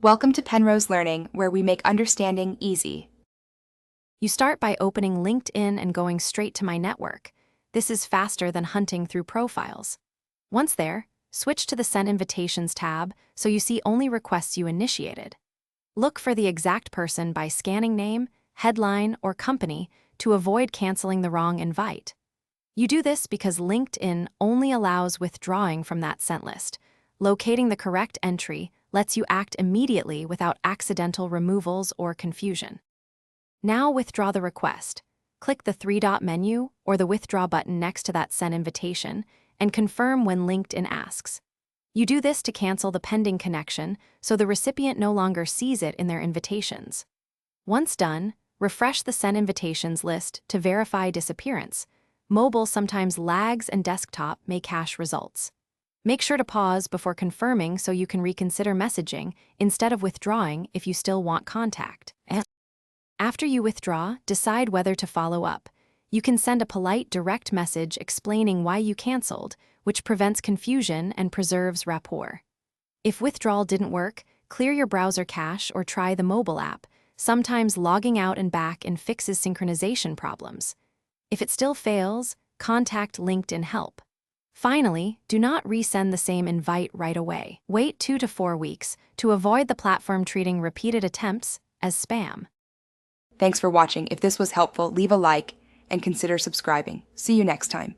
Welcome to Penrose Learning, where we make understanding easy. You start by opening LinkedIn and going straight to My Network. This is faster than hunting through profiles. Once there, switch to the Send Invitations tab so you see only requests you initiated. Look for the exact person by scanning name, headline, or company to avoid canceling the wrong invite. You do this because LinkedIn only allows withdrawing from that sent list. Locating the correct entry lets you act immediately without accidental removals or confusion. Now withdraw the request. Click the three-dot menu or the withdraw button next to that send invitation and confirm when LinkedIn asks. You do this to cancel the pending connection so the recipient no longer sees it in their invitations. Once done, refresh the send invitations list to verify disappearance. Mobile sometimes lags and desktop may cache results. Make sure to pause before confirming so you can reconsider messaging instead of withdrawing if you still want contact. After you withdraw, decide whether to follow up. You can send a polite direct message explaining why you canceled, which prevents confusion and preserves rapport. If withdrawal didn't work, clear your browser cache or try the mobile app. Sometimes logging out and back in fixes synchronization problems. If it still fails, contact LinkedIn Help. Finally, do not resend the same invite right away. Wait 2 to 4 weeks to avoid the platform treating repeated attempts as spam. Thanks for watching. If this was helpful, leave a like and consider subscribing. See you next time.